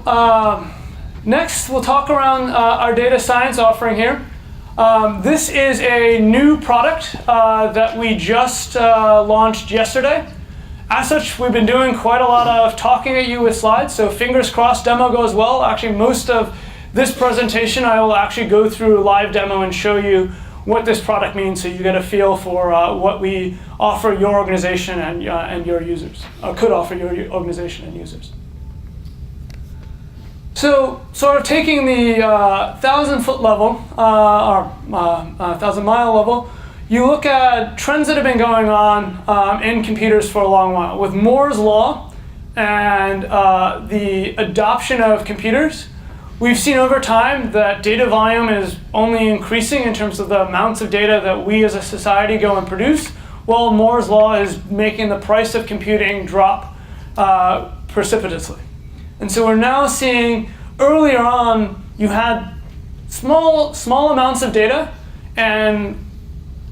next we'll talk around our data science offering here. This is a new product that we just launched yesterday. As such, we've been doing quite a lot of talking at you with slides, so fingers crossed demo goes well. Actually, most of this presentation I will actually go through a live demo and show you what this product means, so you get a feel for what we offer your organization and your users, or could offer your organization and users. So, sort of taking the 1,000-foot level, or 1,000-mile level, you look at trends that have been going on in computers for a long while. With Moore's law and the adoption of computers, we've seen over time that data volume is only increasing in terms of the amounts of data that we as a society go and produce, while Moore's law is making the price of computing drop precipitously. And so we're now seeing, earlier on, you had small amounts of data, and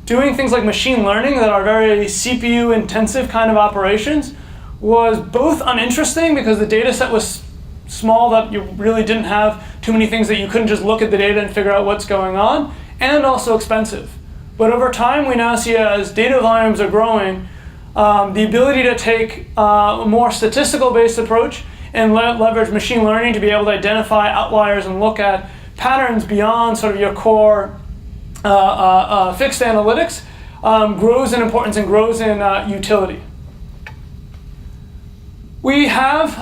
doing things like machine learning that are very CPU intensive kind of operations was both uninteresting because the data set was small, that you really didn't have too many things that you couldn't just look at the data and figure out what's going on, and also expensive. But over time, we now see as data volumes are growing, the ability to take a more statistical-based approach and leverage machine learning to be able to identify outliers and look at patterns beyond sort of your core fixed analytics grows in importance and grows in utility. We have,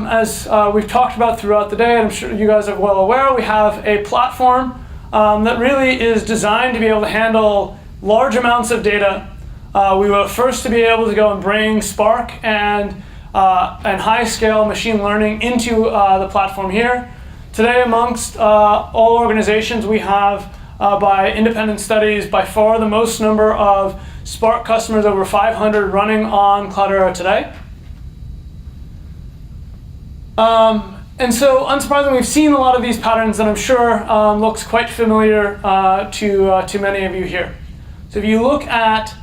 as we've talked about throughout the day, and I'm sure you guys are well aware, we have a platform that really is designed to be able to handle large amounts of data. We were first to be able to go and bring Spark and high-scale machine learning into the platform here. Today, amongst all organizations, we have, by independent studies, by far the most number of Spark customers, over 500 running on Cloudera today. And so, unsurprisingly, we've seen a lot of these patterns that I'm sure looks quite familiar to many of you here. So if you look at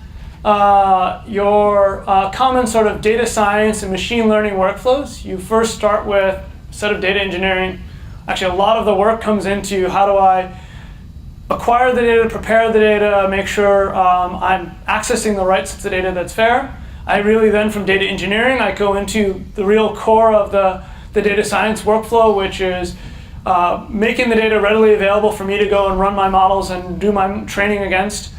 your common sort of data science and machine learning workflows, you first start with a set of data engineering. Actually, a lot of the work comes into how do I acquire the data, prepare the data, make sure I'm accessing the right sets of data that's fair. I really then, from data engineering, I go into the real core of the data science workflow, which is making the data readily available for me to go and run my models and do my training against,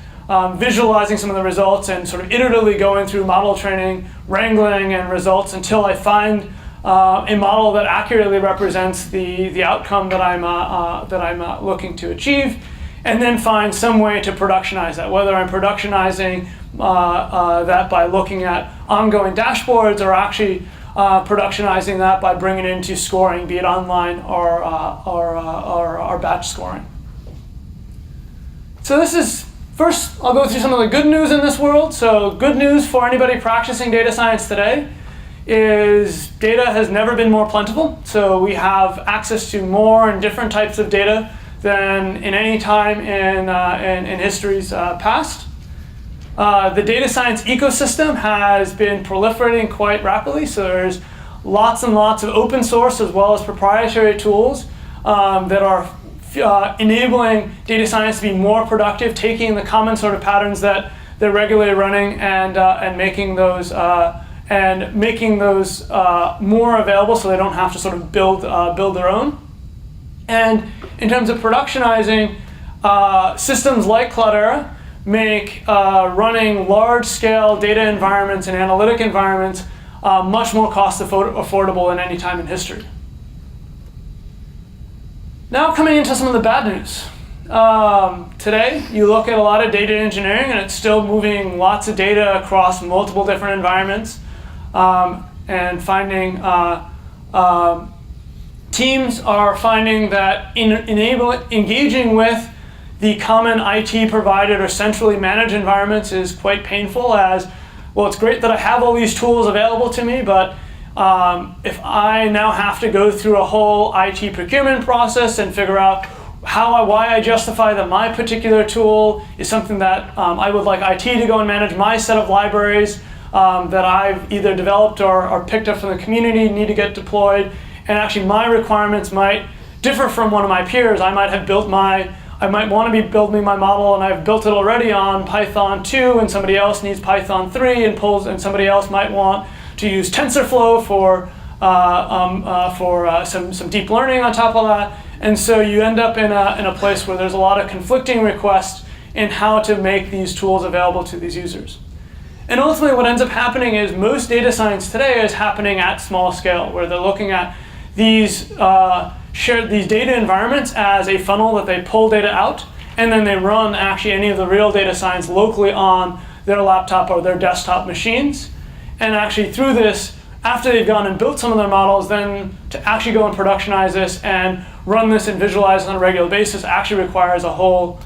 visualizing some of the results, and sort of iteratively going through model training, wrangling, and results until I find a model that accurately represents the outcome that I'm looking to achieve, and then find some way to productionize that, whether I'm productionizing that by looking at ongoing dashboards, or actually productionizing that by bringing it into scoring, be it online or batch scoring. So this is, first I'll go through some of the good news in this world. So good news for anybody practicing data science today is data has never been more plentiful. So we have access to more and different types of data than in any time in history's past. The data science ecosystem has been proliferating quite rapidly, so there's lots and lots of open source as well as proprietary tools that are enabling data science to be more productive, taking the common sort of patterns that they're regularly running and making those more available, so they don't have to sort of build their own. And in terms of productionizing, systems like Cloudera make running large-scale data environments and analytic environments much more cost-affordable than any time in history. Now coming into some of the bad news. Today, you look at a lot of data engineering, and it's still moving lots of data across multiple different environments, and finding teams are finding that engaging with the common IT provided or centrally managed environments is quite painful, as, well, it's great that I have all these tools available to me, but if I now have to go through a whole IT procurement process and figure out why I justify that my particular tool is something that I would like IT to go and manage my set of libraries that I've either developed or picked up from the community, need to get deployed, and actually my requirements might differ from one of my peers. I might want to build me my model, and I've built it already on Python 2, and somebody else needs Python 3, and somebody else might want to use TensorFlow for some deep learning on top of that. And so you end up in a place where there's a lot of conflicting requests in how to make these tools available to these users. And ultimately what ends up happening is most data science today is happening at small scale, where they're looking at these these data environments as a funnel that they pull data out, and then they run actually any of the real data science locally on their laptop or their desktop machines. And actually through this, after they've gone and built some of their models, then to actually go and productionize this and run this and visualize it on a regular basis actually requires a whole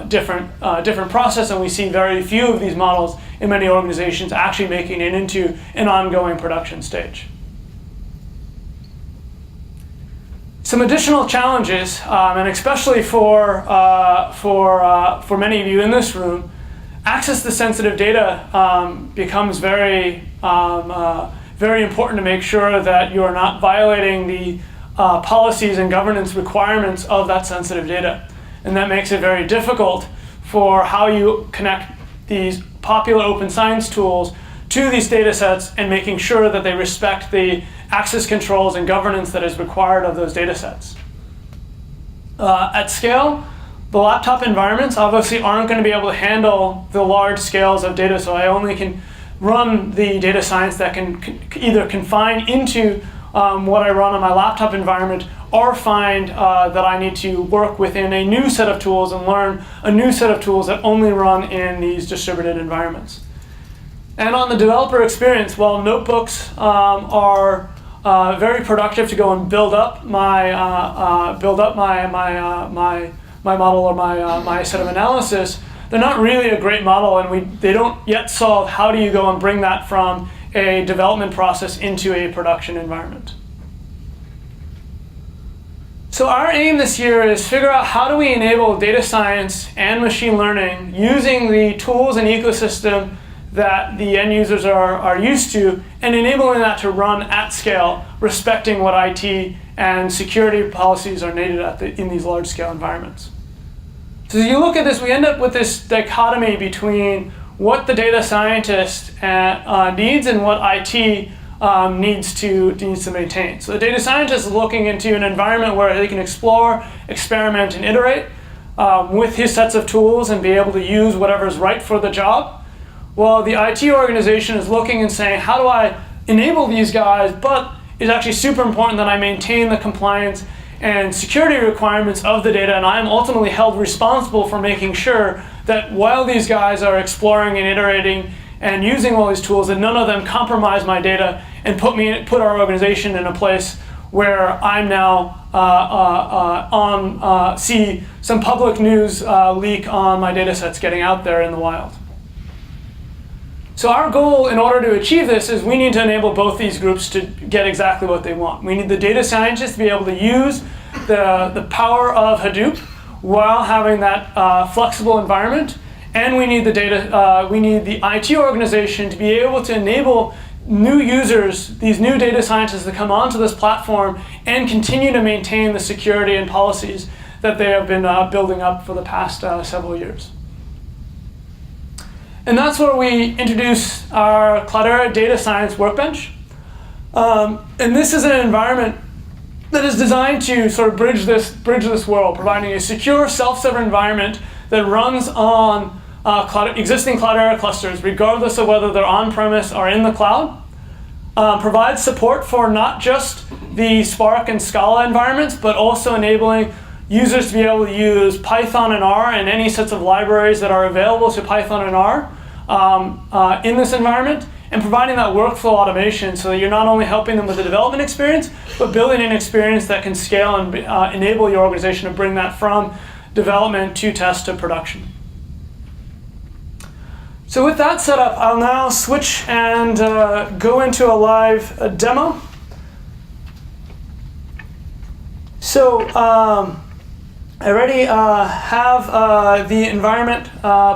different process, and we see very few of these models in many organizations actually making it into an ongoing production stage. Some additional challenges, and especially for many of you in this room, access to sensitive data becomes very important to make sure that you are not violating the policies and governance requirements of that sensitive data. And that makes it very difficult for how you connect these popular open science tools to these data sets and making sure that they respect the access controls and governance that is required of those data sets. At scale, the laptop environments obviously aren't going to be able to handle the large scales of data, so I only can run the data science that can either confine into what I run on my laptop environment, or find that I need to work within a new set of tools and learn a new set of tools that only run in these distributed environments. And on the developer experience, while notebooks are very productive to go and build up my model or my set of analysis, they're not really a great model, and they don't yet solve how do you go and bring that from a development process into a production environment. So our aim this year is figure out how do we enable data science and machine learning using the tools and ecosystem that the end users are used to, and enabling that to run at scale, respecting what IT and security policies are needed in these large scale environments. So as you look at this, we end up with this dichotomy between what the data scientist needs and what IT needs to maintain. So the data scientist is looking into an environment where they can explore, experiment, and iterate with his sets of tools and be able to use whatever is right for the job. Well, the IT organization is looking and saying, how do I enable these guys, but it's actually super important that I maintain the compliance and security requirements of the data, and I'm ultimately held responsible for making sure that while these guys are exploring and iterating and using all these tools, that none of them compromise my data and put our organization in a place where I'm now see some public news leak on my data sets getting out there in the wild. So our goal in order to achieve this is we need to enable both these groups to get exactly what they want. We need the data scientists to be able to use the power of Hadoop while having that flexible environment, and we need the IT organization to be able to enable new users, these new data scientists, to come onto this platform and continue to maintain the security and policies that they have been building up for the past several years. And that's where we introduce our Cloudera Data Science Workbench. And this is an environment that is designed to sort of bridge this world, providing a secure, self-server environment that runs on existing Cloudera clusters, regardless of whether they're on-premise or in the cloud. Provides support for not just the Spark and Scala environments, but also enabling users to be able to use Python and R and any sets of libraries that are available to Python and R in this environment, and providing that workflow automation so that you're not only helping them with the development experience, but building an experience that can scale and enable your organization to bring that from development to test to production. So with that set up, I'll now switch and go into a live demo. So I already have the environment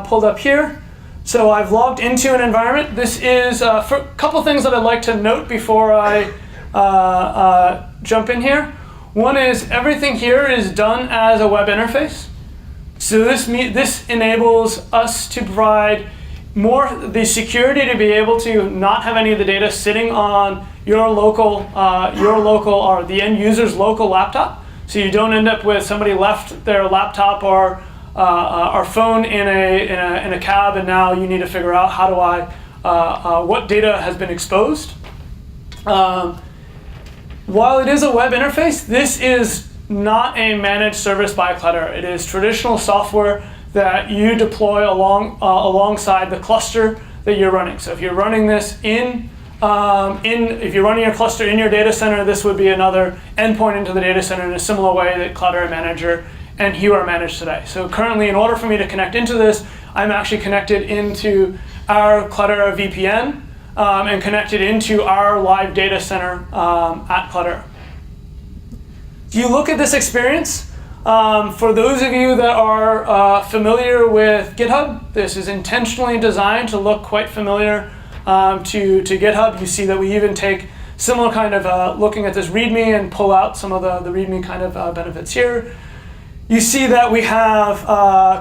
pulled up here. So I've logged into an environment. This is for a couple things that I'd like to note before I jump in here. One is everything here is done as a web interface. So this enables us to provide the security to be able to not have any of the data sitting on your local or the end user's local laptop. So you don't end up with somebody left their laptop or phone in a cab, and now you need to figure out how do what data has been exposed. While it is a web interface, this is not a managed service by Cloudera. It is traditional software that you deploy alongside the cluster that you're running. So if you're running this if you're running your cluster in your data center, this would be another endpoint into the data center in a similar way that Cloudera Manager and Hue are managed today. So currently, in order for me to connect into this, I'm actually connected into our Cloudera VPN and connected into our live data center at Cloudera. If you look at this experience, for those of you that are familiar with GitHub, this is intentionally designed to look quite familiar to GitHub. You see that we even take similar kind of looking at this README and pull out some of the README kind of benefits here. You see that we have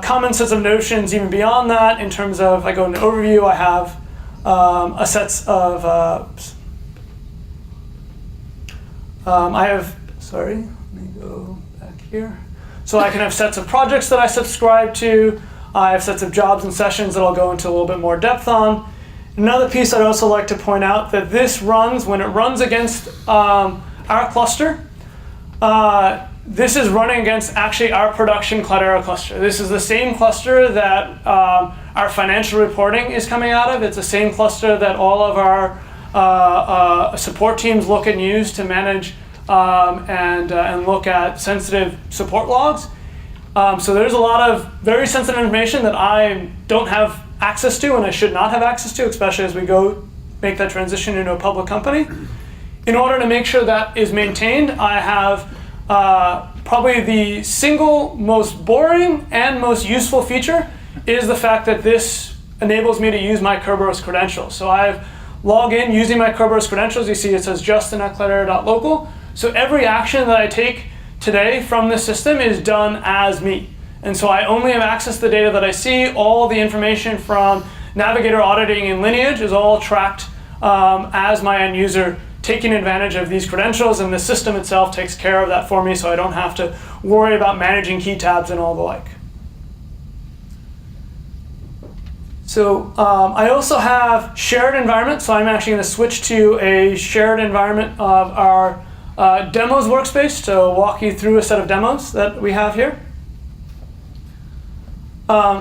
common sets of notions even beyond that. In terms of, I go into overview, I have a sets of, sorry, let me go back here. So I can have sets of projects that I subscribe to. I have sets of jobs and sessions that I'll go into a little bit more depth on. Another piece I'd also like to point out that this runs, when it runs against our cluster, this is running against actually our production Cloudera cluster. This is the same cluster that our financial reporting is coming out of. It's the same cluster that all of our support teams look and use to manage and look at sensitive support logs. So there's a lot of very sensitive information that I don't have access to and I should not have access to, especially as we go make that transition into a public company. In order to make sure that is maintained, I have probably the single most boring and most useful feature is the fact that this enables me to use my Kerberos credentials. So I've logged in using my Kerberos credentials. You see it says justin@cloudera.local. So every action that I take today from this system is done as me. And so I only have access to the data that I see. All the information from Navigator auditing and lineage is all tracked as my end user, taking advantage of these credentials, and the system itself takes care of that for me, so I don't have to worry about managing key tabs and all the like. So I also have shared environment, so I'm actually going to switch to a shared environment of our demos workspace to walk you through a set of demos that we have here.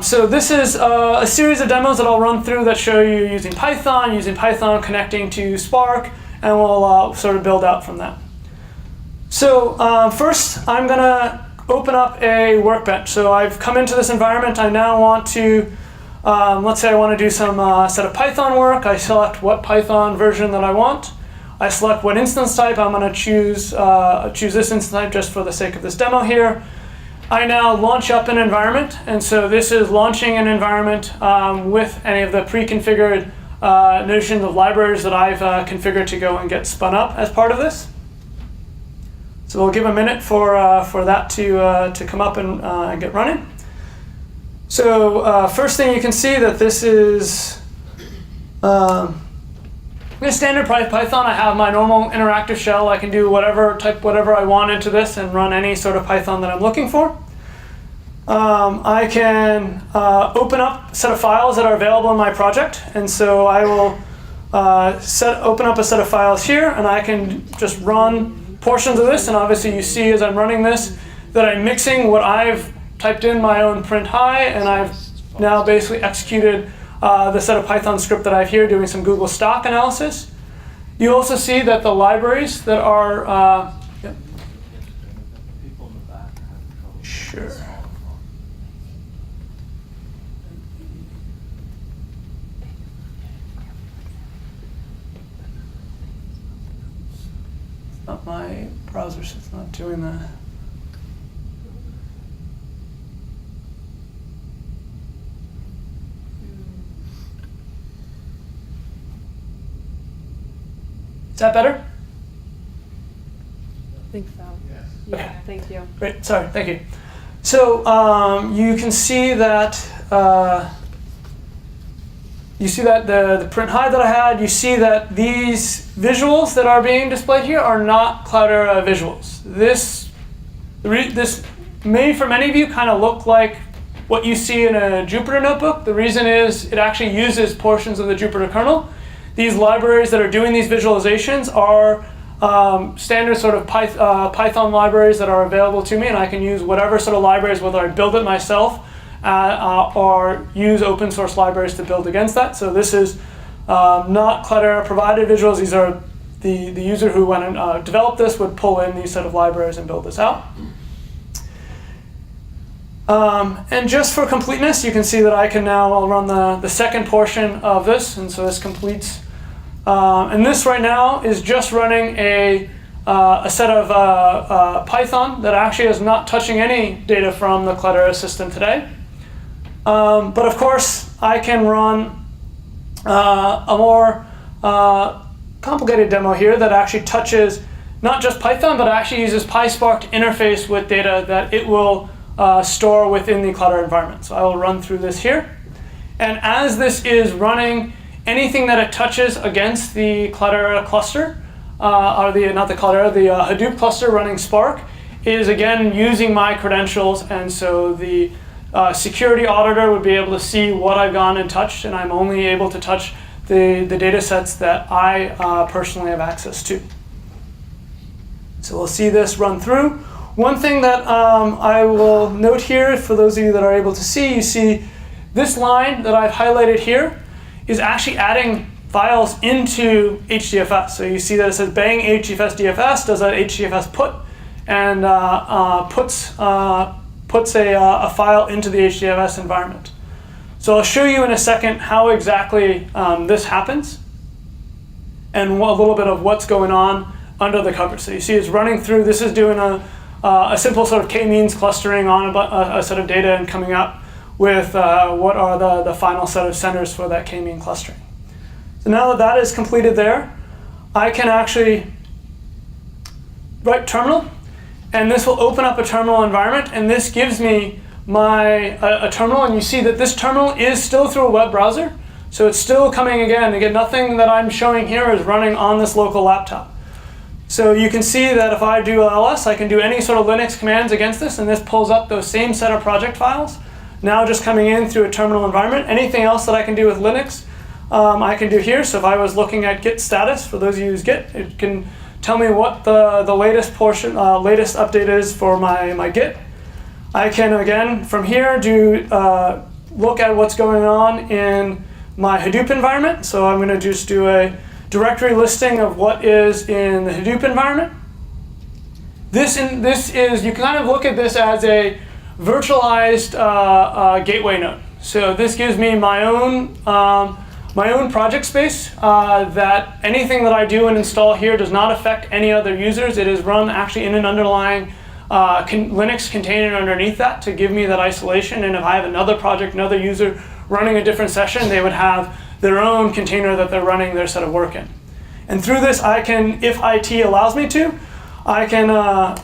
So this is a series of demos that I'll run through that show you using Python connecting to Spark, and we'll sort of build out from that. So first, I'm going to open up a Workbench. So I've come into this environment. I now want to, let's say I want to do some set of Python work. I select what Python version that I want. I select what instance type. I'm going to choose this instance type just for the sake of this demo here. I now launch up an environment. And so this is launching an environment with any of the pre-configured notions of libraries that I've configured to go and get spun up as part of this. So we'll give a minute for that to come up and get running. So first thing you can see that this is standard Python. I have my normal interactive shell. I can do type whatever I want into this and run any sort of Python that I'm looking for. I can open up a set of files that are available in my project. And so I will open up a set of files here, and I can just run portions of this. And obviously you see as I'm running this that I'm mixing what I've typed in my own print hi, and I've now basically executed the set of Python script that I have here doing some Google stock analysis. You also see that the libraries that are sure. It's not my browser, so it's not doing that. Is that better? I think so. Yeah, Okay. thank you. Great, sorry, thank you. So you can see that the print hide that I had, you see that these visuals that are being displayed here are not Cloudera visuals. This may, for many of you, kind of look like what you see in a Jupyter notebook. The reason is it actually uses portions of the Jupyter kernel. These libraries that are doing these visualizations are standard sort of Python libraries that are available to me, and I can use whatever sort of libraries, whether I build it myself or use open source libraries to build against that. So this is not Cloudera provided visuals. These are the user who went and developed this would pull in these set of libraries and build this out. And just for completeness, you can see that I can now run the second portion of this, and so this completes. And this right now is just running a set of Python that actually is not touching any data from the Cloudera system today. But of course, I can run a more complicated demo here that actually touches not just Python, but actually uses PySpark to interface with data that it will store within the Cloudera environment. So I will run through this here. And as this is running, anything that it touches against the Cloudera cluster, or the Hadoop cluster running Spark, is again using my credentials. And so the security auditor would be able to see what I've gone and touched, and I'm only able to touch the data sets that I personally have access to. So we'll see this run through. One thing that I will note here, for those of you that are able to see, you see this line that I've highlighted here is actually adding files into HDFS. So you see that it says bang HDFS DFS, does a HDFS put, and puts a file into the HDFS environment. So I'll show you in a second how exactly this happens and a little bit of what's going on under the covers. So you see it's running through, this is doing a simple sort of k-means clustering on a set of data and coming up with what are the final set of centers for that k-mean clustering. So now that that is completed there, I can actually write terminal, and this will open up a terminal environment, and this gives me a terminal, and you see that this terminal is still through a web browser, so it's still coming again. Again, nothing that I'm showing here is running on this local laptop. So you can see that if I do ls, I can do any sort of Linux commands against this, and this pulls up those same set of project files, now just coming in through a terminal environment. Anything else that I can do with Linux, I can do here. So if I was looking at git status, for those of you who use git, it can tell me what the latest update is for my git. I can, again, from here, look at what's going on in my Hadoop environment. So I'm going to just do a directory listing of what is in the Hadoop environment. This is, you can kind of look at this as a virtualized gateway node. So this gives me my own project space that anything that I do and install here does not affect any other users. It is run actually in an underlying Linux container underneath that to give me that isolation. And if I have another project, another user running a different session, they would have their own container that they're running their set of work in. And through this, I can, if IT allows me to, I can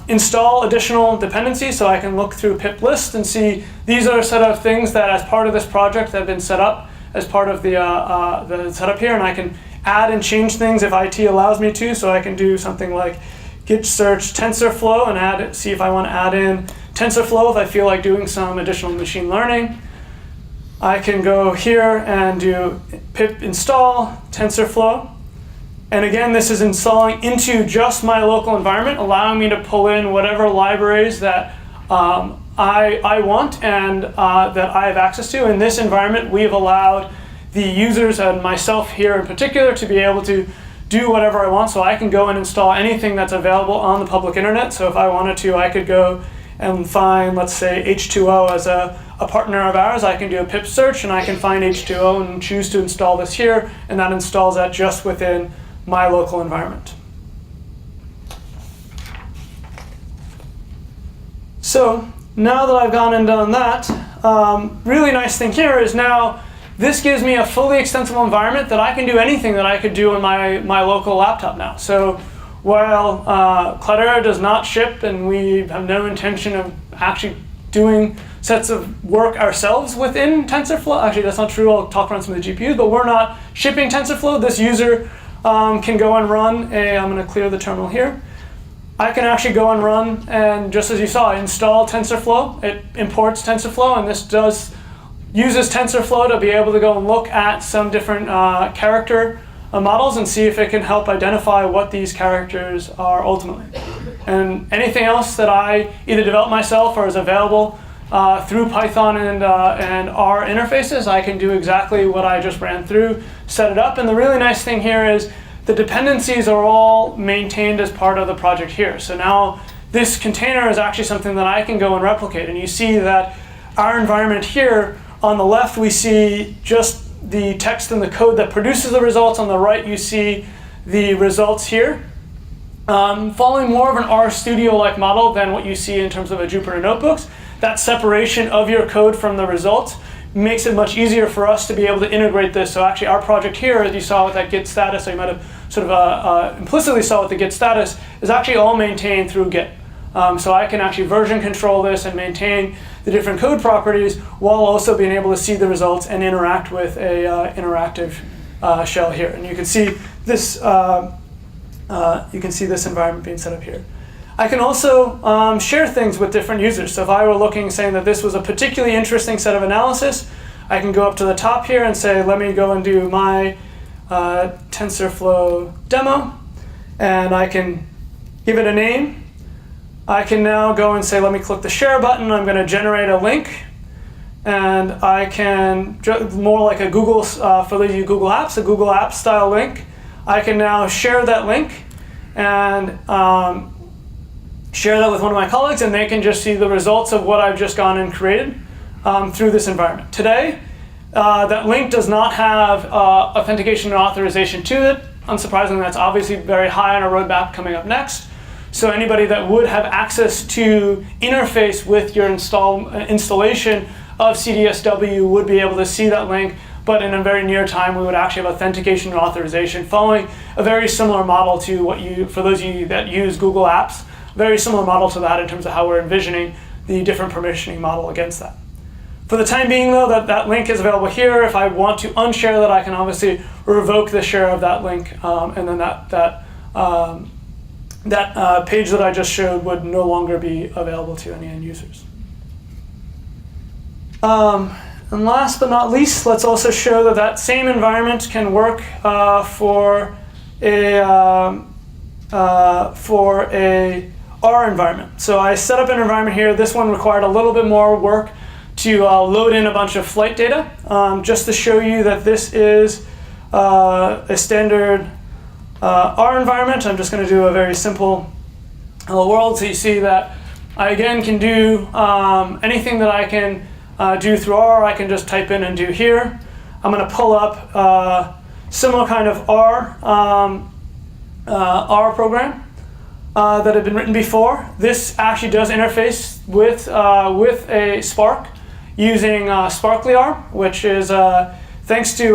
install additional dependencies. So I can look through pip list and see these are a set of things that as part of this project have been set up as part of the setup here, and I can add and change things if IT allows me to. So I can do something like git search TensorFlow and see if I want to add in TensorFlow if I feel like doing some additional machine learning. I can go here and do pip install TensorFlow. And again, this is installing into just my local environment, allowing me to pull in whatever libraries that I want and that I have access to. In this environment, we have allowed the users and myself here in particular to be able to do whatever I want. So I can go and install anything that's available on the public internet. So if I wanted to, I could go and find, let's say, H2O as a partner of ours. I can do a pip search and I can find H2O and choose to install this here, and that installs that just within my local environment. So now that I've gone and done that, really nice thing here is now this gives me a fully extensible environment that I can do anything that I could do on my local laptop now. So while Cloudera does not ship, and we have no intention of actually doing sets of work ourselves within TensorFlow. Actually, that's not true. I'll talk around some of the GPUs, but we're not shipping TensorFlow. This user can go and run I'm going to clear the terminal here. I can actually go and run, and just as you saw, install TensorFlow. It imports TensorFlow, and this uses TensorFlow to be able to go and look at some different character models and see if it can help identify what these characters are ultimately. And anything else that I either develop myself or is available through Python and R interfaces, I can do exactly what I just ran through, set it up. And the really nice thing here is the dependencies are all maintained as part of the project here. So now this container is actually something that I can go and replicate. And you see that our environment here, on the left we see just the text and the code that produces the results. On the right you see the results here. Following more of an RStudio-like model than what you see in terms of a Jupyter Notebooks, that separation of your code from the results makes it much easier for us to be able to integrate this. So actually our project here, as you saw with that git status, so you might have sort of implicitly saw with the git status, is actually all maintained through Git. So I can actually version control this and maintain the different code properties while also being able to see the results and interact with a interactive shell here. And you can see this environment being set up here. I can also share things with different users. So if I were looking, saying that this was a particularly interesting set of analysis, I can go up to the top here and say, let me go and do my TensorFlow demo, and I can give it a name. I can now go and say, let me click the share button. I'm going to generate a link, and I can, more like a Google, for those of you Google Apps, a Google Apps style link. I can now share that link and share that with one of my colleagues, and they can just see the results of what I've just gone and created through this environment. Today, that link does not have authentication and authorization to it. Unsurprisingly, that's obviously very high on our roadmap coming up next. So anybody that would have access to interface with your installation of CDSW would be able to see that link, but in a very near time, we would actually have authentication and authorization following a very similar model to what for those of you that use Google Apps, very similar model to that in terms of how we're envisioning the different permissioning model against that. For the time being, though, that link is available here. If I want to unshare that, I can obviously revoke the share of that link, and then that page that I just showed would no longer be available to any end users. And last but not least, let's also show that that same environment can work for a R environment. So I set up an environment here. This one required a little bit more work to load in a bunch of flight data, just to show you that this is a standard R environment. I'm just going to do a very simple hello world. So you see that I again can do anything that I can do through R. I can just type in and do here. I'm going to pull up similar kind of R program that had been written before. This actually does interface with a Spark using Sparkly R, which is thanks to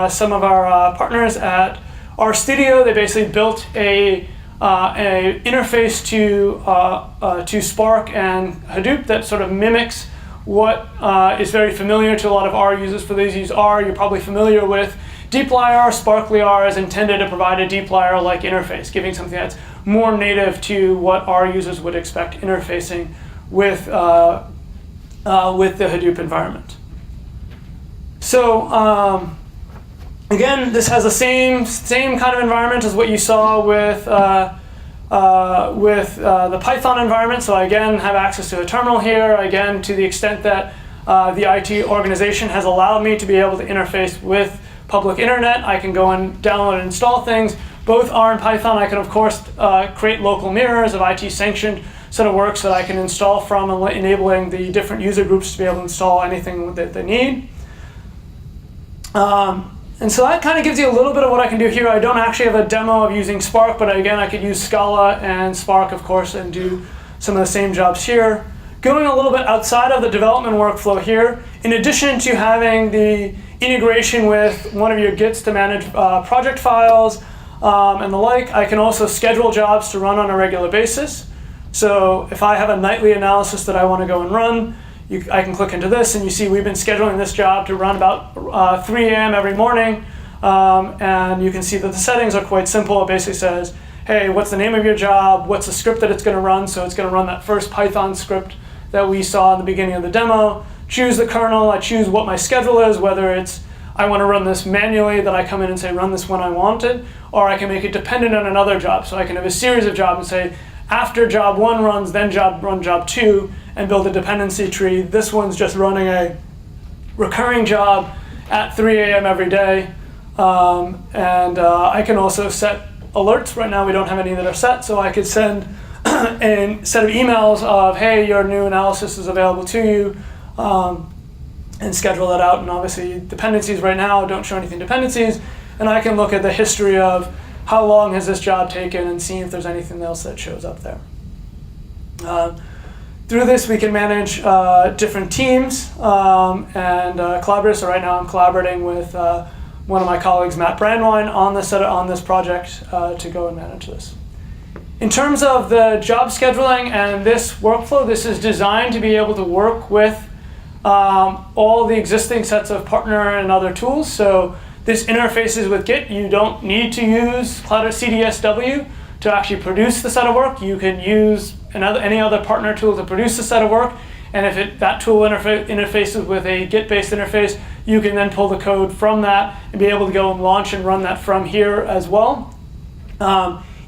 some of our partners at RStudio. They basically built a interface to Spark and Hadoop that sort of mimics what is very familiar to a lot of R users. For those who use R, you're probably familiar with dplyr. Sparkly R is intended to provide a dplyr-like interface, giving something that's more native to what R users would expect interfacing with the Hadoop environment. So again, this has the same kind of environment as what you saw with the Python environment. So I again have access to a terminal here. Again, to the extent that the IT organization has allowed me to be able to interface with public internet, I can go and download and install things. Both R and Python, I can of course create local mirrors of IT sanctioned set of works that I can install from, enabling the different user groups to be able to install anything that they need. And so that kind of gives you a little bit of what I can do here. I don't actually have a demo of using Spark, but again, I could use Scala and Spark, of course, and do some of the same jobs here. Going a little bit outside of the development workflow here, in addition to having the integration with one of your Gits to manage project files, and the like. I can also schedule jobs to run on a regular basis. So if I have a nightly analysis that I want to go and run, I can click into this, and you see we've been scheduling this job to run about 3 a.m. every morning. And you can see that the settings are quite simple. It basically says, hey, what's the name of your job? What's the script that it's going to run? So it's going to run that first Python script that we saw in the beginning of the demo. Choose the kernel. I choose what my schedule is, whether it's I want to run this manually, that I come in and say run this when I want it, or I can make it dependent on another job. So I can have a series of jobs and say after job 1 runs, then run job 2, and build a dependency tree. This one's just running a recurring job at 3 a.m. every day. I can also set alerts. Right now we don't have any that are set, so I could send a set of emails of, hey, your new analysis is available to you, and schedule that out. And obviously dependencies right now don't show anything dependencies, and I can look at the history of how long has this job taken and see if there's anything else that shows up there. Through this we can manage different teams and collaborate. So right now I'm collaborating with one of my colleagues, Matt Brandwine, on this project to go and manage this. In terms of the job scheduling and this workflow, this is designed to be able to work with all the existing sets of partner and other tools. So this interfaces with Git. You don't need to use Cloudera CDSW to actually produce the set of work. You can use any other partner tool to produce the set of work. And if that tool interfaces with a Git-based interface, you can then pull the code from that and be able to go and launch and run that from here as well.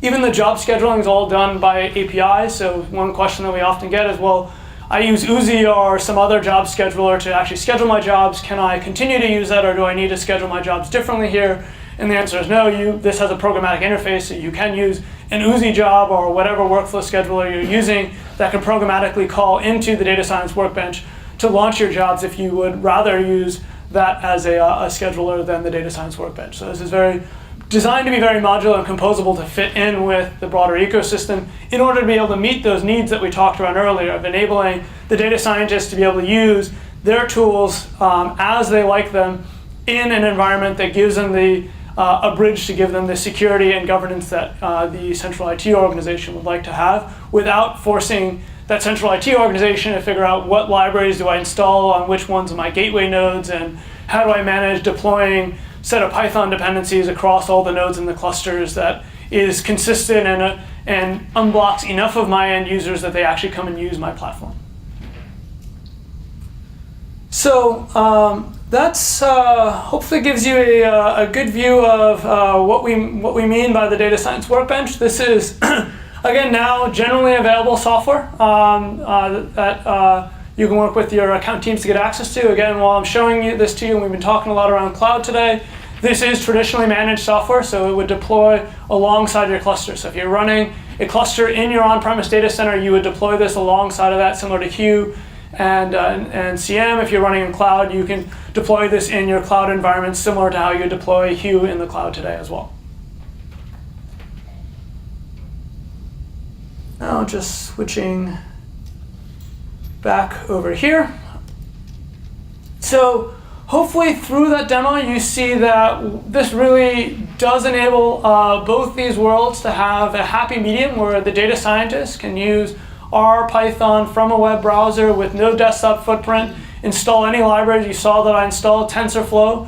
Even the job scheduling is all done by API. So one question that we often get is, well, I use Uzi or some other job scheduler to actually schedule my jobs. Can I continue to use that, or do I need to schedule my jobs differently here? And the answer is no. This has a programmatic interface, so you can use an Uzi job or whatever workflow scheduler you're using that can programmatically call into the data science workbench to launch your jobs if you would rather use that as a scheduler than the data science workbench. So this is designed to be very modular and composable to fit in with the broader ecosystem in order to be able to meet those needs that we talked about earlier of enabling the data scientists to be able to use their tools as they like them in an environment that gives them a bridge to give them the security and governance that the central IT organization would like to have, without forcing that central IT organization to figure out what libraries do I install on which ones of my gateway nodes, and how do I manage deploying set of Python dependencies across all the nodes in the clusters that is consistent and unblocks enough of my end users that they actually come and use my platform. So that's hopefully gives you a good view of what we mean by the data science workbench. This is again now generally available software that you can work with your account teams to get access to. Again, while I'm showing you this to you, and we've been talking a lot around cloud today, this is traditionally managed software, so it would deploy alongside your cluster. So if you're running a cluster in your on-premise data center, you would deploy this alongside of that, similar to Hue and CM. If you're running in cloud, you can deploy this in your cloud environment, similar to how you deploy Hue in the cloud today as well. Now just switching back over here. So hopefully through that demo you see that this really does enable both these worlds to have a happy medium where the data scientist can use R Python from a web browser with no desktop footprint, install any libraries. You saw that I installed TensorFlow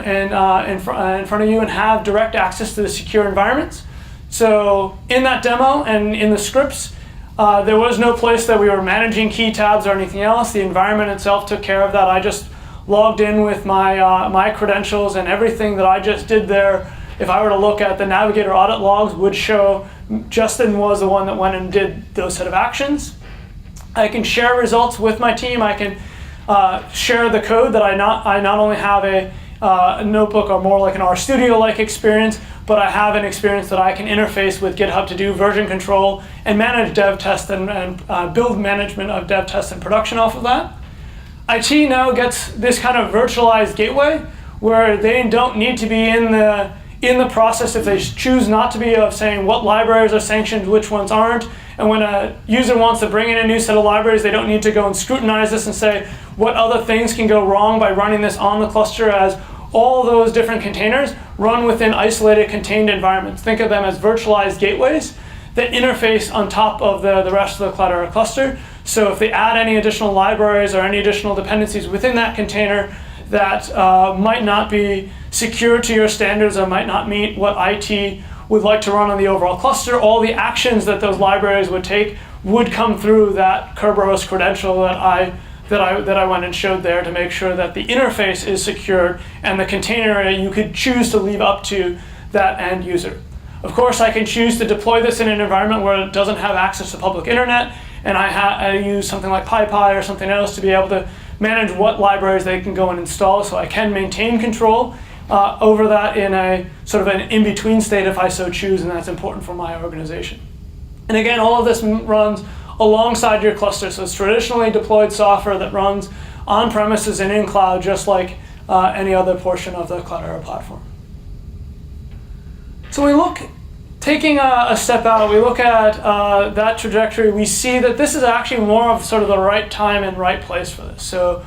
in front of you, and have direct access to the secure environments. So in that demo and in the scripts, there was no place that we were managing key tabs or anything else. The environment itself took care of that. I just logged in with my credentials, and everything that I just did there, if I were to look at the Navigator audit logs, would show Justin was the one that went and did those set of actions. I can share results with my team. I can share the code that I not only have a notebook or more like an RStudio-like experience, but I have an experience that I can interface with GitHub to do version control and manage dev test and build management of dev test and production off of that. IT now gets this kind of virtualized gateway where they don't need to be in the process, if they choose not to be, of saying what libraries are sanctioned, which ones aren't. And when a user wants to bring in a new set of libraries, they don't need to go and scrutinize this and say what other things can go wrong by running this on the cluster, as all those different containers run within isolated contained environments. Think of them as virtualized gateways that interface on top of the rest of the Cloudera cluster. So if they add any additional libraries or any additional dependencies within that container that might not be secure to your standards or might not meet what IT would like to run on the overall cluster, all the actions that those libraries would take would come through that Kerberos credential that I went and showed there to make sure that the interface is secured and the container you could choose to leave up to that end user. Of course, I can choose to deploy this in an environment where it doesn't have access to public internet, and I use something like PyPy or something else to be able to manage what libraries they can go and install, so I can maintain control over that in a sort of an in-between state if I so choose, and that's important for my organization. And again, all of this runs alongside your cluster, so it's traditionally deployed software that runs on premises and in cloud, just like any other portion of the Cloudera platform. So we look, taking a step out, we look at that trajectory, we see that this is actually more of sort of the right time and right place for this. So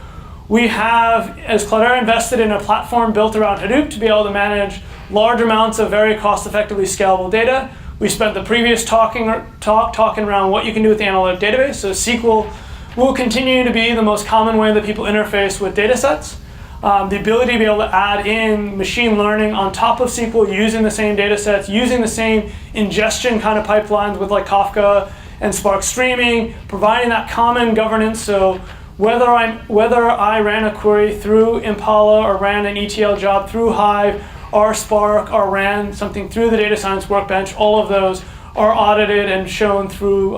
we have, as Cloudera, invested in a platform built around Hadoop to be able to manage large amounts of very cost-effectively scalable data. We spent the previous talking around what you can do with the analytic database. So SQL will continue to be the most common way that people interface with data sets. The ability to be able to add in machine learning on top of SQL using the same data sets, using the same ingestion kind of pipelines with like Kafka and Spark streaming, providing that common governance. So whether I ran a query through Impala or ran an ETL job through Hive or Spark or ran something through the data science workbench, all of those are audited and shown through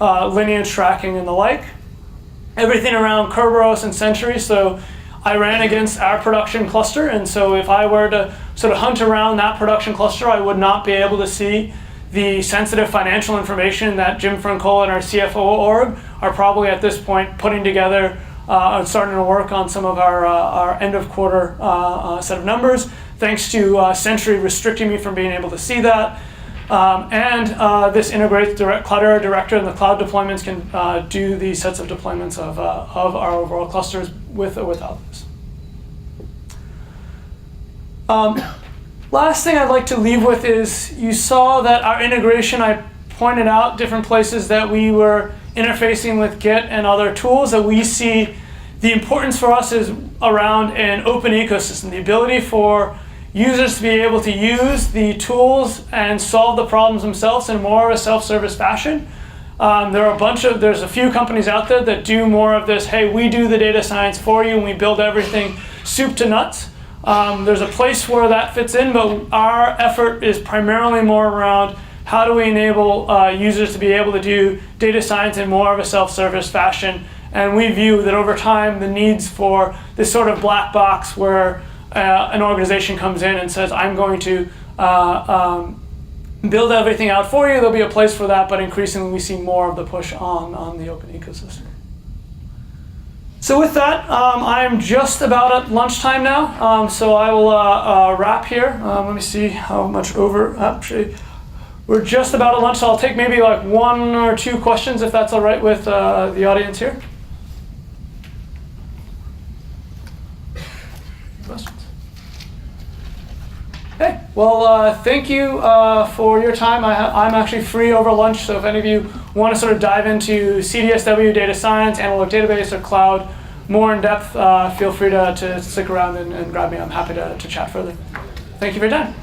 lineage tracking and the like. Everything around Kerberos and Sentry. So I ran against our production cluster, and so if I were to sort of hunt around that production cluster, I would not be able to see the sensitive financial information that Jim Francola and our CFO org are probably at this point putting together and starting to work on some of our end of quarter set of numbers, thanks to Sentry restricting me from being able to see that. This integrates Cloudera Director, and the cloud deployments can do these sets of deployments of our overall clusters with or without this. Last thing I'd like to leave with is you saw that our integration, I pointed out different places that we were interfacing with Git and other tools that we see the importance for us is around an open ecosystem, the ability for users to be able to use the tools and solve the problems themselves in more of a self-service fashion. There's a few companies out there that do more of this, hey, we do the data science for you and we build everything soup to nuts. There's a place where that fits in, but our effort is primarily more around how do we enable users to be able to do data science in more of a self-service fashion. And we view that over time, the needs for this sort of black box where an organization comes in and says, I'm going to build everything out for you. There'll be a place for that, but increasingly we see more of the push on the open ecosystem. So with that, I'm just about at lunchtime now, so I will wrap here. Let me see how much over. Actually, we're just about at lunch, so I'll take maybe like 1 or 2 questions if that's all right with the audience here. Questions? Okay, well, thank you for your time. I'm actually free over lunch, so if any of you want to sort of dive into CDSW, data science, analytic database, or cloud more in depth, feel free to stick around and grab me. I'm happy to chat further. Thank you for your time.